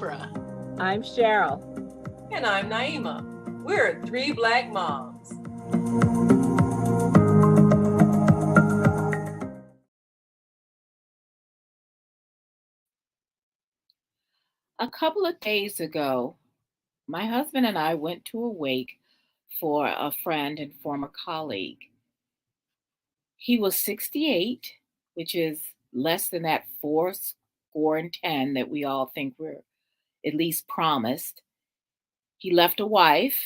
Barbara. I'm Cheryl. And I'm Naima. We're three Black moms. A couple of days ago, my husband and I went to a wake for a friend and former colleague. He was 68, which is less than that 4 score and 10 that we all think we're at least promised. He left a wife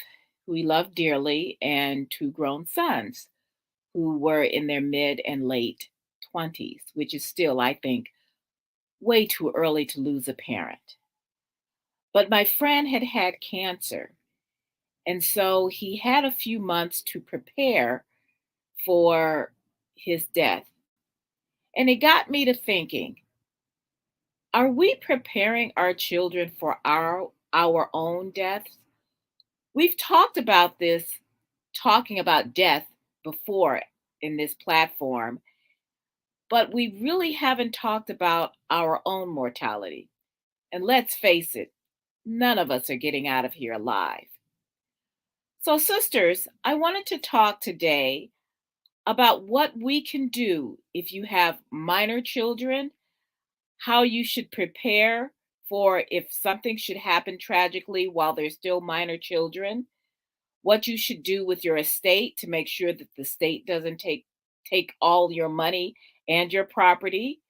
who he loved dearly and 2 grown sons who were in their mid and late 20s, which is still, I think, way too early to lose a parent. But my friend had had cancer, and so he had a few months to prepare for his death. And it got me to thinking, are we preparing our children for our own deaths? We've talked about this, talking about death before in this platform, but we really haven't talked about our own mortality. And let's face it, none of us are getting out of here alive. So, sisters, I wanted to talk today about what we can do if you have minor children, how you should prepare for if something should happen tragically while they're still minor children, what you should do with your estate to make sure that the state doesn't take all your money and your property,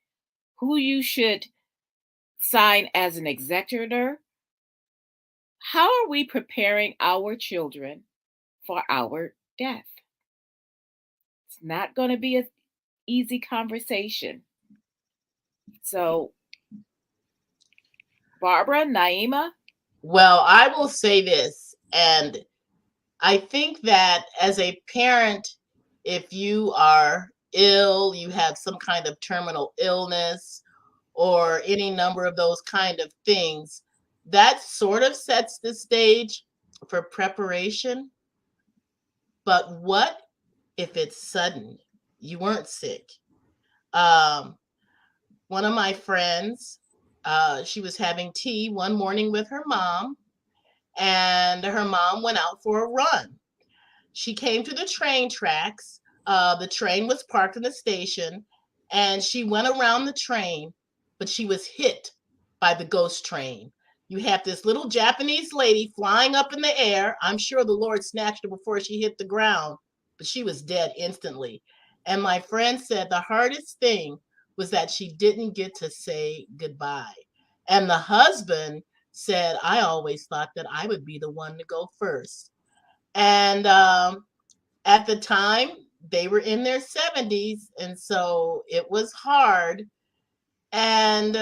who you should sign as an executor. How are we preparing our children for our death? It's not going to be an easy conversation. So, Barbara, Naima? Well, I will say this, and I think that as a parent, if you are ill, you have some kind of terminal illness, or any number of those kind of things, that sort of sets the stage for preparation. But what if it's sudden? You weren't sick. Um, One of my friends, she was having tea one morning with her mom, and her mom went out for a run. She came to the train tracks. The train was parked in the station, and she went around the train, but she was hit by the ghost train. You have this little Japanese lady flying up in the air. I'm sure the Lord snatched her before she hit the ground, but she was dead instantly. And my friend said the hardest thing was that she didn't get to say goodbye. And the husband said, I always thought that I would be the one to go first. And at the time, they were in their 70s. And so it was hard. And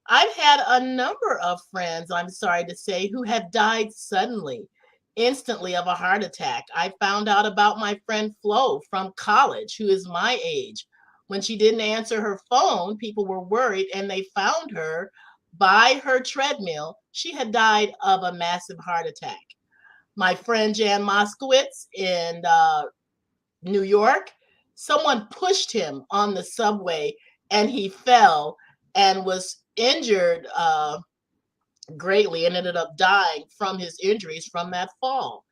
I've had a number of friends, I'm sorry to say, who have died suddenly, instantly of a heart attack. I found out about my friend Flo from college, who is my age. When she didn't answer her phone, people were worried, and they found her by her treadmill. She had died of a massive heart attack. My friend Jan Moskowitz in New York, someone pushed him on the subway and he fell and was injured greatly and ended up dying from his injuries from that fall.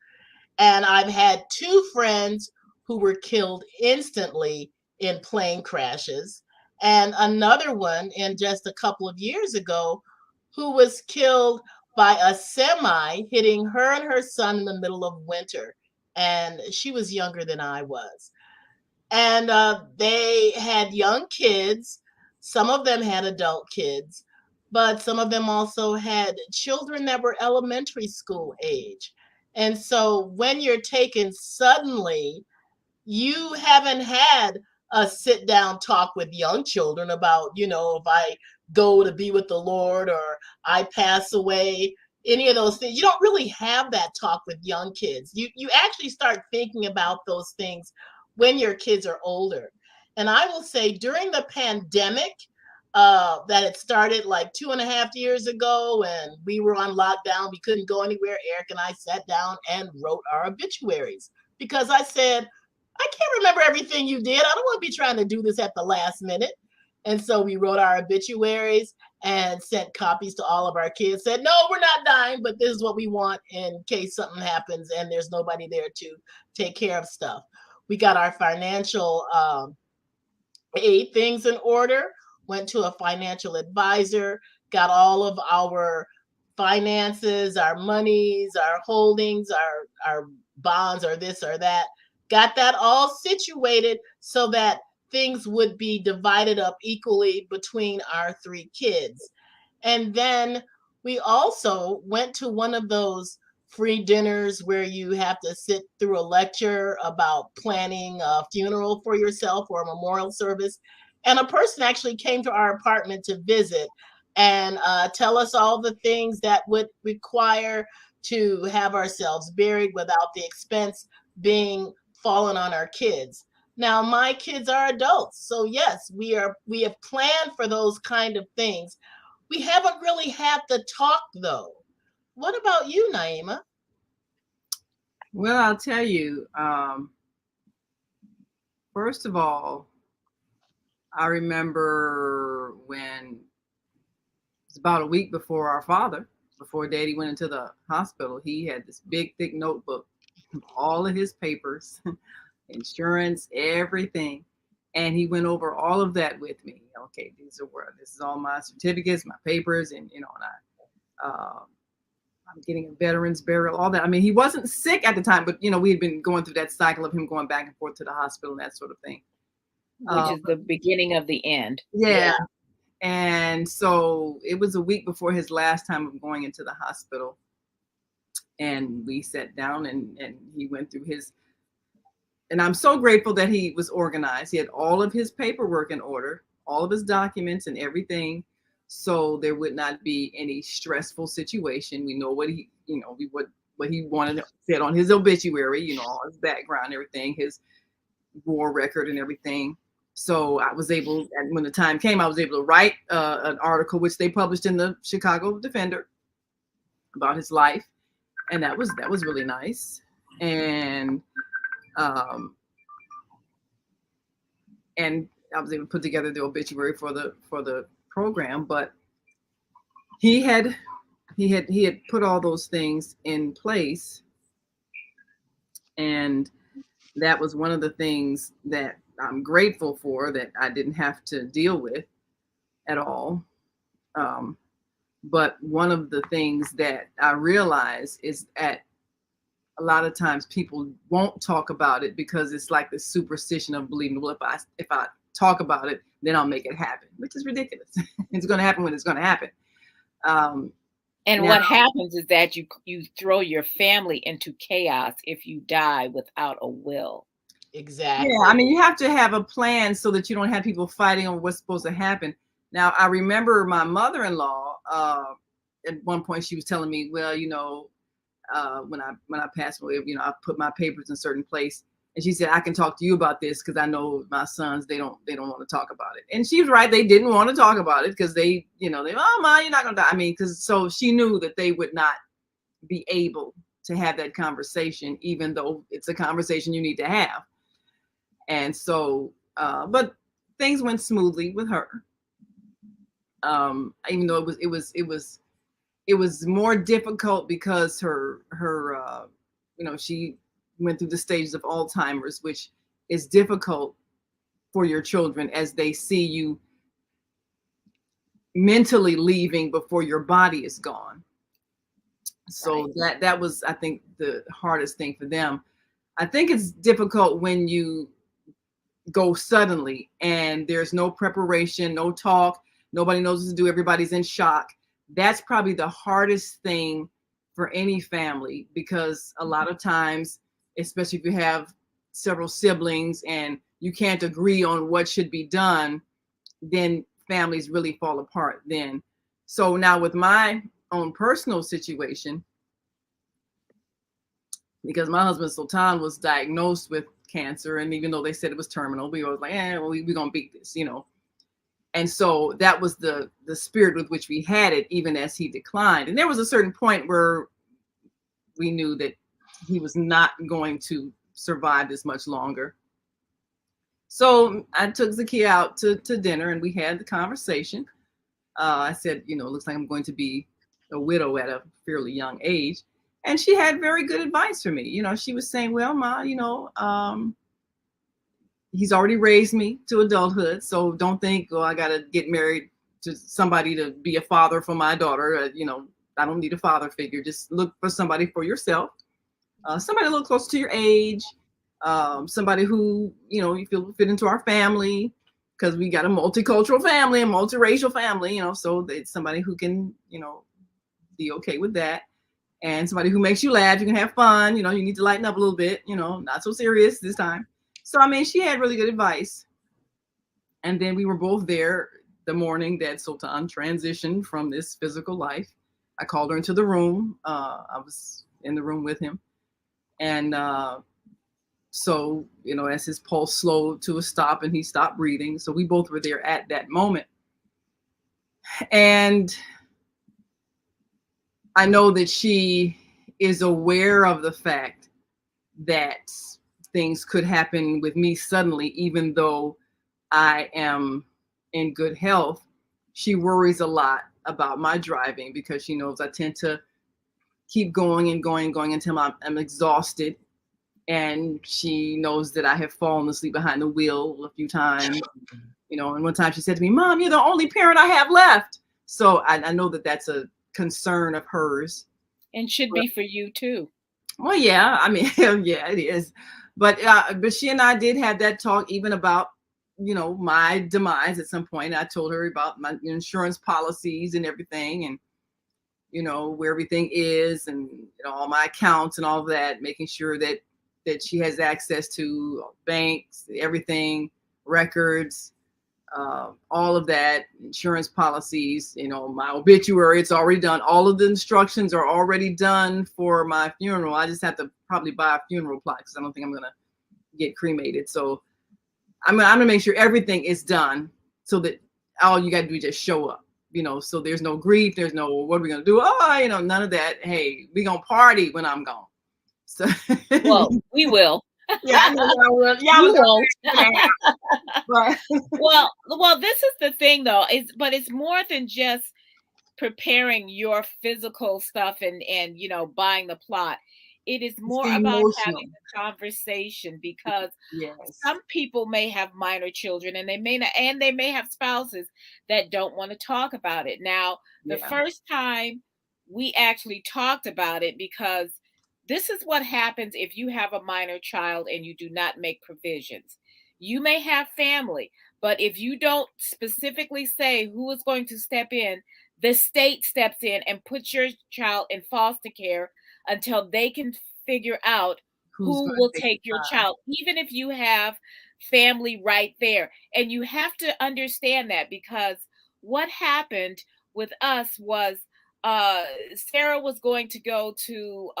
And I've had 2 friends who were killed instantly in plane crashes, and another one in just a couple of years ago who was killed by a semi hitting her and her son in the middle of winter. And she was younger than I was. And they had young kids. Some of them had adult kids, but some of them also had children that were elementary school age. And so when you're taken suddenly, you haven't had a sit down talk with young children about, if I go to be with the Lord or I pass away, any of those things. You don't really have that talk with young kids. You actually start thinking about those things when your kids are older. And I will say during the pandemic, that it started like 2.5 years ago, and we were on lockdown, we couldn't go anywhere. Eric and I sat down and wrote our obituaries because I said, I can't remember everything you did. I don't want to be trying to do this at the last minute. And so we wrote our obituaries and sent copies to all of our kids, said, no, we're not dying, but this is what we want in case something happens and there's nobody there to take care of stuff. We got our financial aid things in order, went to a financial advisor, got all of our finances, our monies, our holdings, our bonds, or this or that, got that all situated so that things would be divided up equally between our three kids. And then we also went to one of those free dinners where you have to sit through a lecture about planning a funeral for yourself or a memorial service. And a person actually came to our apartment to visit and tell us all the things that would require to have ourselves buried without the expense being fallen on our kids. Now, my kids are adults, so yes, we have planned for those kind of things. We haven't really had the talk though. What about you, Naima? Well, I'll tell you, first of all, I remember when it was about a week before Daddy went into the hospital, he had this big, thick notebook, all of his papers, insurance, everything. And he went over all of that with me. Okay, this is all my certificates, my papers, and and I'm getting a veterans burial, all that. I mean, he wasn't sick at the time, but we had been going through that cycle of him going back and forth to the hospital and that sort of thing. Which is the beginning of the end. Yeah. And so it was a week before his last time of going into the hospital. And we sat down and he went through and I'm so grateful that he was organized. He had all of his paperwork in order, all of his documents and everything. So there would not be any stressful situation. We know what what he wanted said on his obituary, all his background, everything, his war record and everything. So I was able, and when the time came, I was able to write an article, which they published in the Chicago Defender about his life. And that was really nice. And I was able to put together the obituary for the program, but he had put all those things in place, and that was one of the things that I'm grateful for, that I didn't have to deal with at all. But one of the things that I realize is that a lot of times people won't talk about it because it's like the superstition of believing, well, if I talk about it, then I'll make it happen, which is ridiculous. It's going to happen when it's going to happen. And what happens is that you throw your family into chaos if you die without a will. Exactly. Yeah, I mean, you have to have a plan so that you don't have people fighting over what's supposed to happen. Now, I remember my mother-in-law, at one point she was telling me, well, when I passed away, I put my papers in a certain place. And she said, I can talk to you about this because I know my sons, they don't want to talk about it. And she was right. They didn't want to talk about it because they, oh, Ma, you're not going to die. I mean, so she knew that they would not be able to have that conversation, even though it's a conversation you need to have. And so, but things went smoothly with her. Even though it was more difficult because her she went through the stages of Alzheimer's, which is difficult for your children as they see you mentally leaving before your body is gone. So right. that was, I think, the hardest thing for them. I think it's difficult when you go suddenly and there's no preparation, no talk, nobody knows what to do, everybody's in shock. That's probably the hardest thing for any family, because a lot of times, especially if you have several siblings and you can't agree on what should be done, then families really fall apart then. So now with my own personal situation, because my husband Sultan was diagnosed with cancer, and even though they said it was terminal, we were like, we're gonna beat this, And so that was the spirit with which we had it, even as he declined. And there was a certain point where we knew that he was not going to survive this much longer. So I took Zakia out to dinner and we had the conversation. I said, it looks like I'm going to be a widow at a fairly young age. And she had very good advice for me. She was saying, well, Ma, he's already raised me to adulthood. So don't think, oh, I got to get married to somebody to be a father for my daughter. I don't need a father figure. Just look for somebody for yourself. Somebody a little close to your age. Somebody who, you feel will fit into our family, because we got a multicultural family, a multiracial family, so it's somebody who can, be okay with that. And somebody who makes you laugh, you can have fun, you need to lighten up a little bit, not so serious this time. So, she had really good advice. And then we were both there the morning that Sultan transitioned from this physical life. I called her into the room. I was in the room with him. And so, as his pulse slowed to a stop and he stopped breathing. So we both were there at that moment. And I know that she is aware of the fact that things could happen with me suddenly, even though I am in good health. She worries a lot about my driving because she knows I tend to keep going and going and going until I'm exhausted. And she knows that I have fallen asleep behind the wheel a few times. And one time she said to me, Mom, you're the only parent I have left. So I know that that's a concern of hers. And should be for you too. Well, yeah, yeah, it is. But she and I did have that talk even about, my demise at some point. I told her about my insurance policies and everything, and, where everything is, and, all my accounts and all of that, making sure that she has access to banks, everything, records, all of that, insurance policies, my obituary, it's already done. All of the instructions are already done for my funeral. I just have to probably buy a funeral plot because I don't think I'm going to get cremated. So I'm going to make sure everything is done so that all you got to do is just show up, so there's no grief. There's no, what are we going to do? Oh, none of that. Hey, we going to party when I'm gone. So, well, we will. Yeah, I know y'all will. You won't. Right. Well, this is the thing though, but it's more than just preparing your physical stuff and buying the plot. It is more about having the conversation, because some people may have minor children and they may not, and they may have spouses that don't want to talk about it. Now, the first time we actually talked about it, because this is what happens if you have a minor child and you do not make provisions. You may have family, but if you don't specifically say who is going to step in, the state steps in and puts your child in foster care until they can figure out who will take your child, even if you have family right there. And you have to understand that, because what happened with us was Sarah was going to go to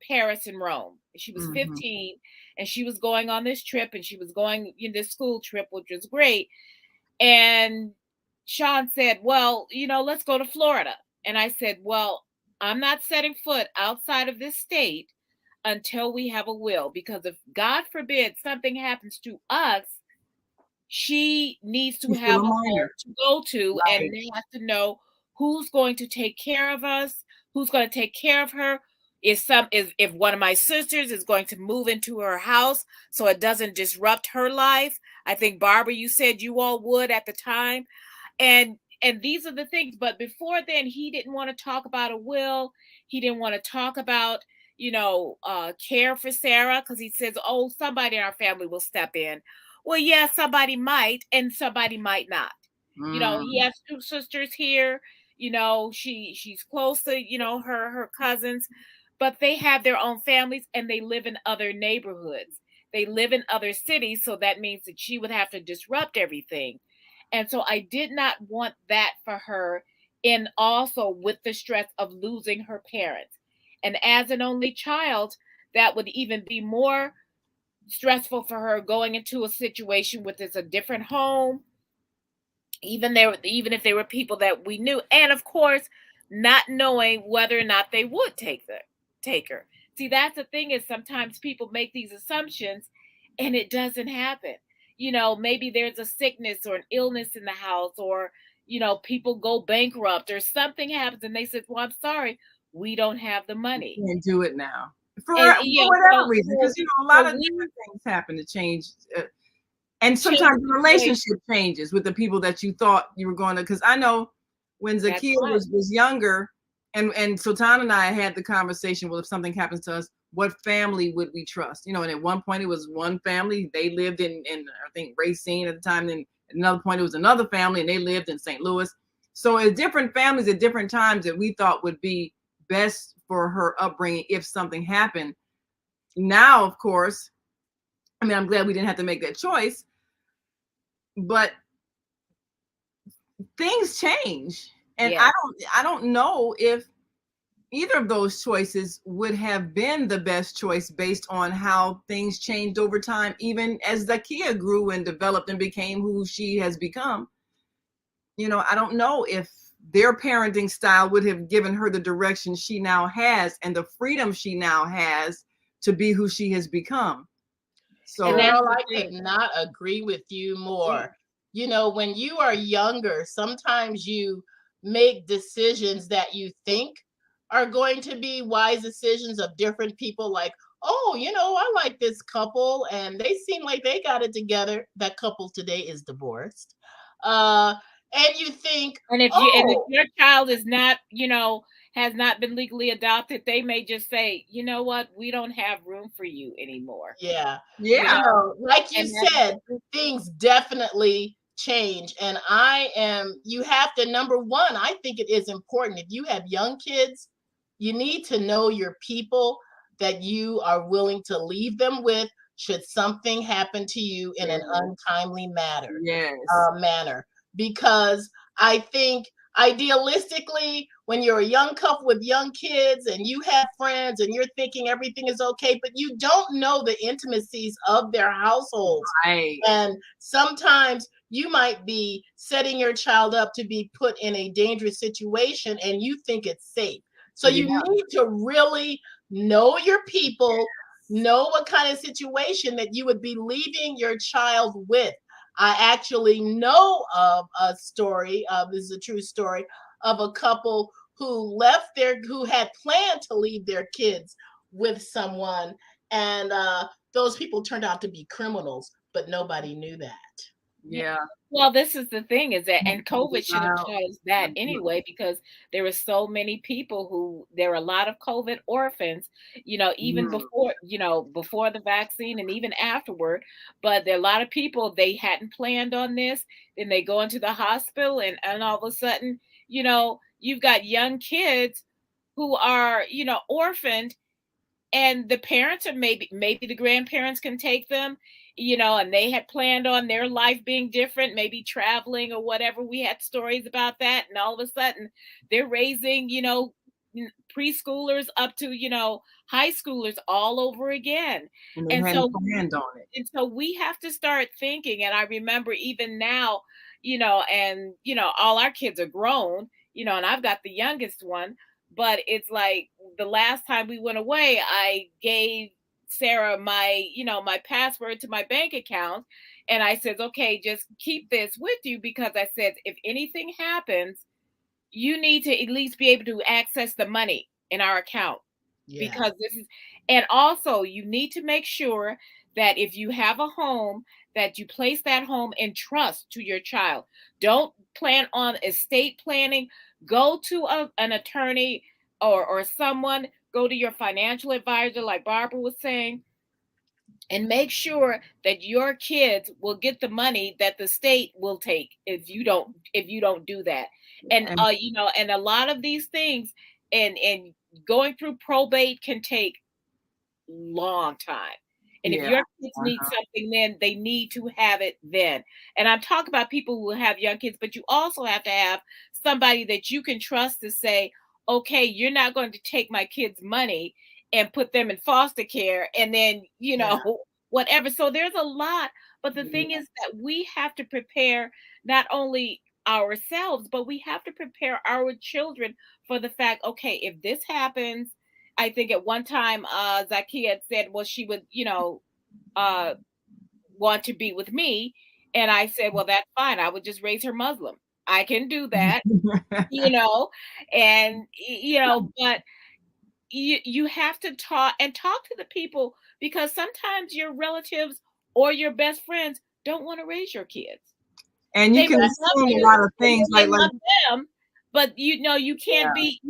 Paris and Rome. She was 15 and she was going on this trip, and she was going in this school trip, which was great. And Sean said, well, let's go to Florida. And I said, well, I'm not setting foot outside of this state until we have a will, because if God forbid something happens to us, she needs to have a home to go to, right, and they have to know who's going to take care of us, who's going to take care of her. If one of my sisters is going to move into her house so it doesn't disrupt her life. I think, Barbara, you said you all would at the time. And these are the things. But before then, he didn't want to talk about a will. He didn't want to talk about, care for Sarah, because he says, oh, somebody in our family will step in. Well, yeah, somebody might, and somebody might not. He has two sisters here. She's close to, her cousins, but they have their own families and they live in other neighborhoods. They live in other cities. So that means that she would have to disrupt everything. And so I did not want that for her, and also with the stress of losing her parents. And as an only child, that would even be more stressful for her, going into a situation with a different home, even if they were people that we knew, and of course not knowing whether or not they would take her. See, that's the thing, is sometimes people make these assumptions and it doesn't happen. maybe there's a sickness or an illness in the house, or, people go bankrupt or something happens and they said, well, I'm sorry, we don't have the money. Can't do it now for And whatever reason, because a lot of we different things happen to change, and change sometimes the the relationship changes with the people that you thought you were going to. Because I know when That's Zakia right. was younger, and Sultan and I had the conversation, well, if something happens to us, what family would we trust? And at one point it was one family, they lived in I think Racine at the time, and at another point it was another family and they lived in St. Louis. So it's different families at different times that we thought would be best for her upbringing if something happened. Now, of course, I'm glad we didn't have to make that choice, but things change. And Yeah. I don't know if either of those choices would have been the best choice based on how things changed over time, even as Zakia grew and developed and became who she has become. I don't know if their parenting style would have given her the direction she now has and the freedom she now has to be who she has become. So, Girl, I could not agree with you more. When you are younger, sometimes you make decisions that you think are going to be wise decisions of different people. Like, oh, I like this couple and they seem like they got it together. That couple today is divorced. Uh, and you think, And if oh, your child is not, has not been legally adopted, they may just say, you know what, we don't have room for you anymore. yeah. yeah. Like you And said, things definitely change. And you have to, number one, I think it is important. If you have young kids, you need to know your people that you are willing to leave them with should something happen to you in an untimely Yes. manner. Because I think idealistically, when you're a young couple with young kids and you have friends and you're thinking everything is okay, but you don't know the intimacies of their households. Right. And sometimes you might be setting your child up to be put in a dangerous situation and you think it's safe. So you need to really know your people, know what kind of situation that you would be leaving your child with. I actually know of a story, this is a true story, of a couple who had planned to leave their kids with someone, and those people turned out to be criminals, but nobody knew that. Yeah. Well, this is the thing, is that, and COVID should have Wow. taught us that anyway, because there were so many people there were a lot of COVID orphans, even before the vaccine and even afterward. But there are a lot of people, they hadn't planned on this. Then they go into the hospital and all of a sudden, you've got young kids who are, orphaned, and the parents are maybe the grandparents can take them, and they had planned on their life being different, maybe traveling or whatever. We had stories about that, and all of a sudden they're raising, preschoolers up to, high schoolers all over again. And they And hadn't so planned on it. and so we have to start thinking. And I remember even now, and all our kids are grown, and I've got the youngest one. But it's like the last time we went away, I gave Sarah my password to my bank account. And I said, okay, just keep this with you, because I said, if anything happens, you need to at least be able to access the money in our account. Yeah. Because and also you need to make sure that if you have a home, that you place that home in trust to your child. Don't plan on estate planning. Go to an attorney or someone, go to your financial advisor, like Barbara was saying, and make sure that your kids will get the money that the state will take if you don't do that. And and a lot of these things, and going through probate can take long time. And if your kids need something, then they need to have it then. And I'm talking about people who have young kids, but you also have to have somebody that you can trust to say, okay, you're not going to take my kids' money and put them in foster care and then, whatever. So there's a lot. But the thing is that we have to prepare not only ourselves, but we have to prepare our children for the fact, okay, if this happens, I think at one time Zakia had said, well, she would, want to be with me. And I said, well, that's fine. I would just raise her Muslim. I can do that, you know, and, but you have to talk to the people, because sometimes your relatives or your best friends don't want to raise your kids. And you They can might love assume a you, lot of and things they like love them, but you can't be,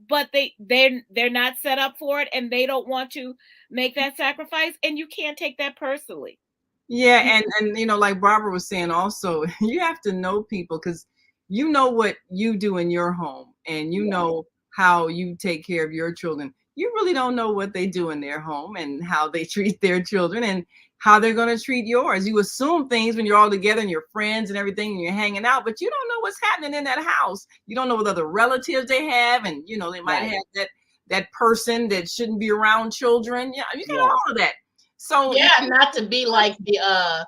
but they're not set up for it, and they don't want to make that sacrifice, and you can't take that personally. yeah, and like Barbara was saying also, you have to know people, because you know what you do in your home, and you know how you take care of your children. You really don't know what they do in their home and how they treat their children and how they're going to treat yours. You assume things when you're all together and you're friends and everything and you're hanging out, but you don't know what's happening in that house. You don't know what other relatives they have, and they might have that person that shouldn't be around children. Yeah, you got all of that. So not to be like the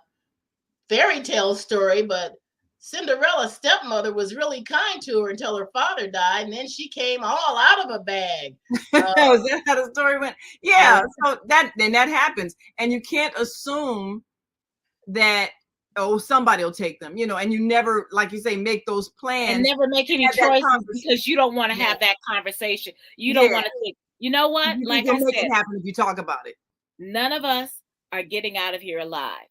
fairy tale story, but Cinderella's stepmother was really kind to her until her father died, and then she came all out of a bag. Is that how the story went? Yeah. So that happens, and you can't assume that somebody will take them, and you never, like you say, make those plans and never make any choices because you don't want to have that conversation. You don't want to think. You know what? You like can I make said, it happen if you talk about it. None of us are getting out of here alive.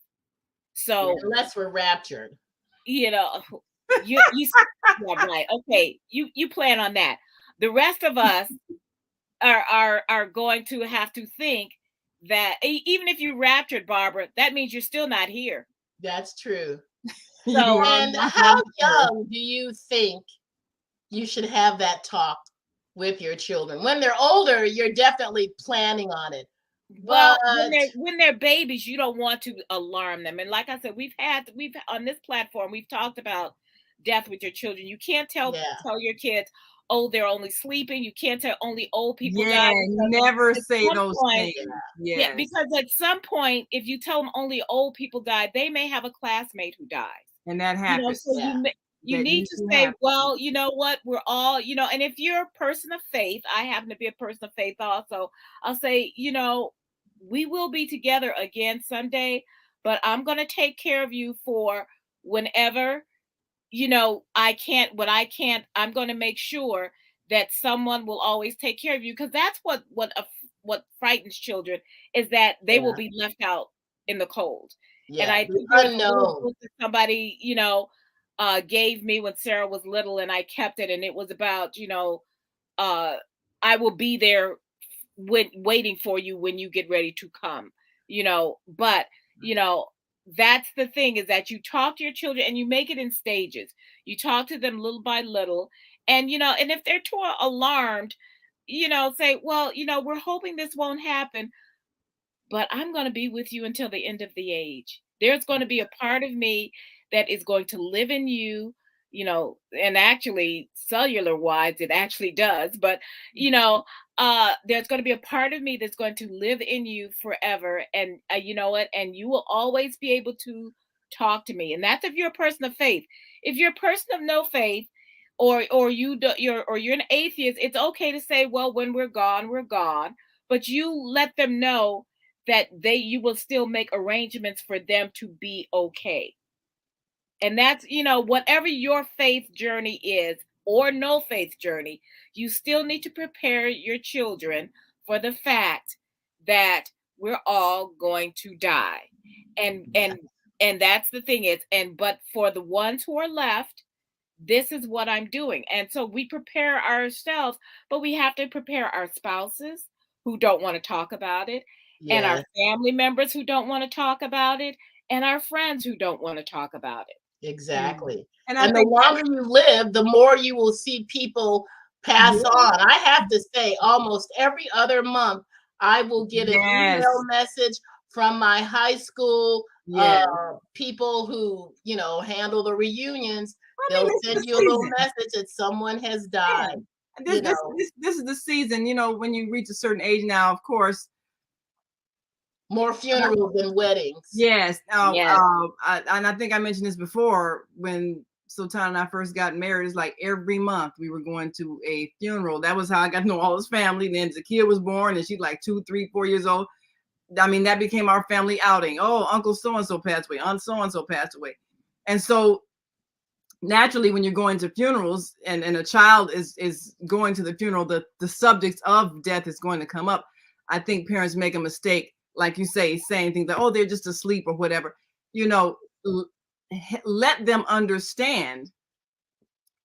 So unless we're raptured, you yeah, right. Okay, you plan on that. The rest of us are going to have to think that even if you raptured, Barbara, that means you're still not here. That's true. So, and how young do you think you should have that talk with your children? When they're older, you're definitely planning on it. Well, But when they're babies, you don't want to alarm them. And like I said, we've on this platform, we've talked about death with your children. You can't tell your kids, oh, they're only sleeping. You can't tell only old people die. Never say those things. Yeah, because at some point, if you tell them only old people die, they may have a classmate who dies. And that happens. So you need to say, well, you know what, we're all, and if you're a person of faith, I happen to be a person of faith also, I'll say, we will be together again someday, but I'm going to take care of you for whenever, I can't, I'm going to make sure that someone will always take care of you, because that's what frightens children, is that they will be left out in the cold. And I think unknown. somebody, gave me when Sarah was little, and I kept it, and it was about, I will be there waiting for you when you get ready to come, but that's the thing, is that you talk to your children and you make it in stages. You talk to them little by little, and and if they're too alarmed, say, well, we're hoping this won't happen, but I'm going to be with you until the end of the age. There's going to be a part of me that is going to live in you, and actually cellular wise, it actually does. But, there's going to be a part of me that's going to live in you forever. And you know what? And you will always be able to talk to me. And that's if you're a person of faith. If you're a person of no faith, or you're an atheist, it's okay to say, well, when we're gone, we're gone. But you let them know that you will still make arrangements for them to be okay. And that's, whatever your faith journey is, or no faith journey, you still need to prepare your children for the fact that we're all going to die. And that's the thing is, but for the ones who are left, this is what I'm doing. And so we prepare ourselves, but we have to prepare our spouses who don't want to talk about it, and our family members who don't want to talk about it, and our friends who don't want to talk about it. Exactly. And the longer you live, the more you will see people pass on. I have to say, almost every other month, I will get an email message from my high school people who, handle the reunions. They'll send you a little message that someone has died. This is the season, when you reach a certain age now, of course. More funerals than weddings. Yes. And I think I mentioned this before, when Sultan and I first got married. It's like every month we were going to a funeral. That was how I got to know all his family. And then Zakia was born, and she's like 2, 3, 4 years old. I mean, that became our family outing. Oh, Uncle so-and-so passed away. Aunt so-and-so passed away. And so naturally, when you're going to funerals and a child is going to the funeral, the subjects of death is going to come up. I think parents make a mistake, like you say, saying things like, oh, they're just asleep or whatever. You know, let them understand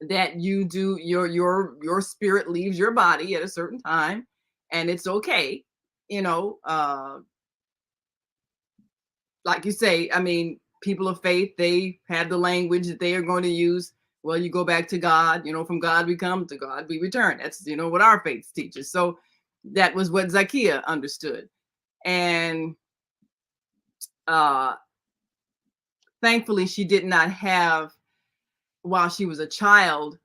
that you do your spirit leaves your body at a certain time, and it's okay. You know, like you say, I mean, people of faith, they have the language that they are going to use. Well, you go back to God, you know, from God we come, to God we return. That's, you know, what our faith teaches. So that was what Zacchaeus understood. And uh thankfully she did not have, while she was a child,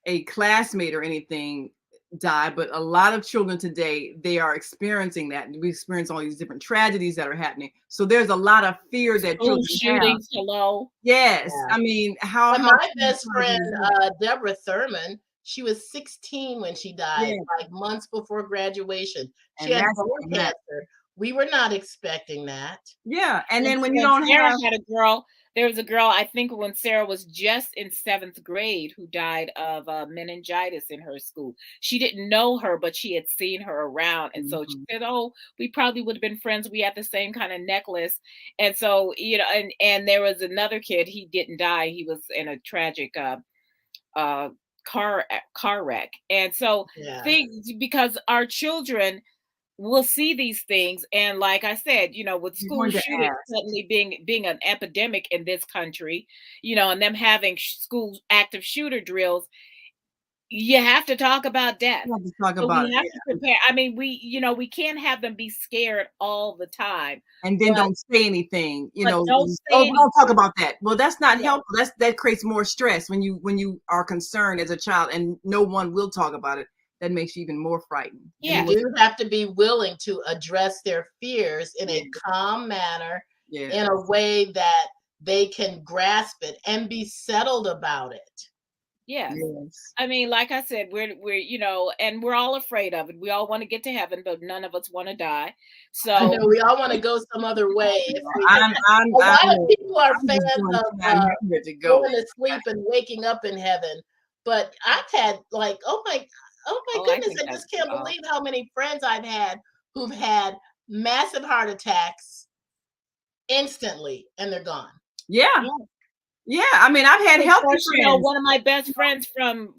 a classmate or anything die, but a lot of children today, they are experiencing that. We experience all these different tragedies that are happening. So there's a lot of fear that School children have. shootings, hello. Yes. Yeah. I mean, how And can my you best friend, possibly do that? Deborah Thurman, she was 16 when she died, Yeah. like months before graduation. She And had that's bone traumatic. cancer. We were not expecting that. Yeah. And And then when you when don't Sarah have, had a girl, there was a girl, I think when Sarah was just in 7th grade, who died of meningitis in her school. She didn't know her, but she had seen her around. And so she Mhm. said, oh, we probably would have been friends. We had the same kind of necklace. And so, you know, and there was another kid, he didn't die. He was in a tragic uh, car wreck. And so Yeah. things, because our children will see these things, and like I said, you know, with You're school going to shootings ask. suddenly being an epidemic in this country, you know, and them having school active shooter drills, you have to talk about death. We have to talk So about we it. have Yeah. to prepare. I mean, you know, we can't have them be scared all the time, And then but don't say anything, you know, don't oh, say we don't talk anything. about that. Well, that's not Yeah. helpful. That creates more stress when you are concerned as a child and no one will talk about it. That makes you even more frightened and You Yes. more. do have to be willing to address their fears in Yeah. a calm manner, Yeah. in a way that they can grasp it and be settled about it. Yes. Yes. I mean, like I said, we're you know, and we're all afraid of it. We all want to get to heaven, but none of us want to die. I So know we all want to go some other way. If we, I'm a I'm lot of people are I'm fans just going of to I'm here to go. going to sleep and waking up in heaven, but I've had like, oh my oh, I goodness, think I that's just can't oh believe how many friends I've had who've had massive heart attacks instantly and they're gone. Yeah. yeah. Yeah. I mean, I've had Of healthy course, you know, friends. one of my best friends from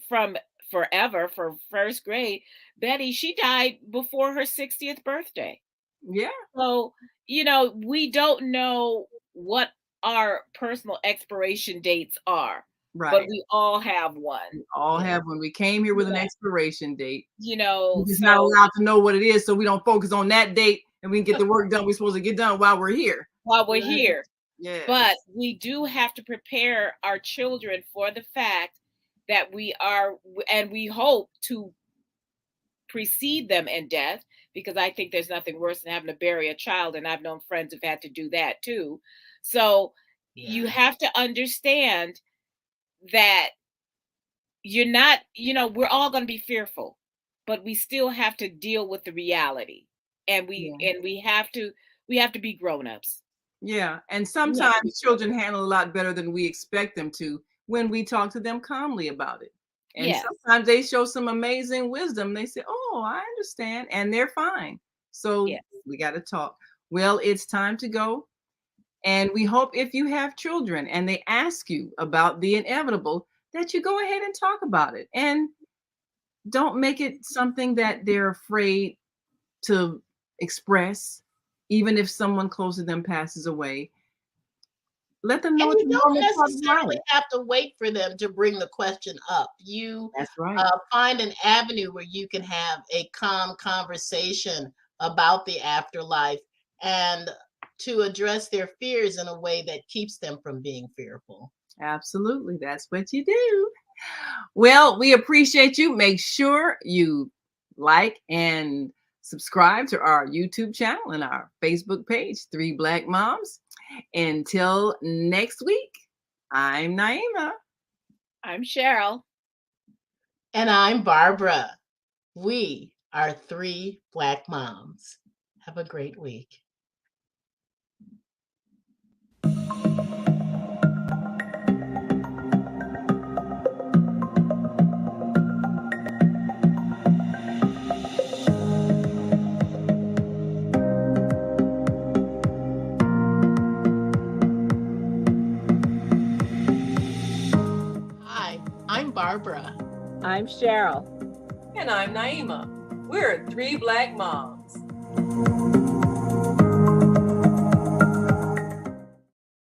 forever, for first grade, Betty, she died before her 60th birthday. Yeah. So, you know, we don't know what our personal expiration dates are, but Right. we all have one. We all Yeah. have when we came here with an Yeah. expiration date. You We're know, just not so allowed to know what it is, so we don't focus on that date and we can get the work done we're supposed to get done while we're here. while we're Right. here, but Yes. we do have to prepare our children for the fact that we are, and we hope to precede them in death, because I think there's nothing worse than having to bury a child, and I've known friends who've had to do that too. So Yeah. you have to understand that you're not, you know, we're all going to be fearful, but we still have to deal with the reality, and Yeah. we have to be grown-ups. Yeah. And We have to be sometimes children grown-ups. handle a lot better than we expect them to when we talk to them calmly about it. And Yes. sometimes they show some amazing wisdom. They say, oh, I understand. And they're fine. So Yes. we got to talk. Well, it's time to go. And we hope if you have children and they ask you about the inevitable, that you go ahead and talk about it. And don't make it something that they're afraid to express, even if someone close to them passes away. Let them know And it's you a don't normal part of necessarily life. have to wait for them to bring the question up. You That's right. find an avenue where you can have a calm conversation about the afterlife and to address their fears in a way that keeps them from being fearful. Absolutely. That's what you do. Well, we appreciate you. Make sure you like and subscribe to our YouTube channel and our Facebook page, Three Black Moms. Until next week, I'm Naima. I'm Cheryl. And I'm Barbara. We are three Black moms. Have a great week. Barbara. I'm Cheryl. And I'm Naima. We're 3 Black Moms.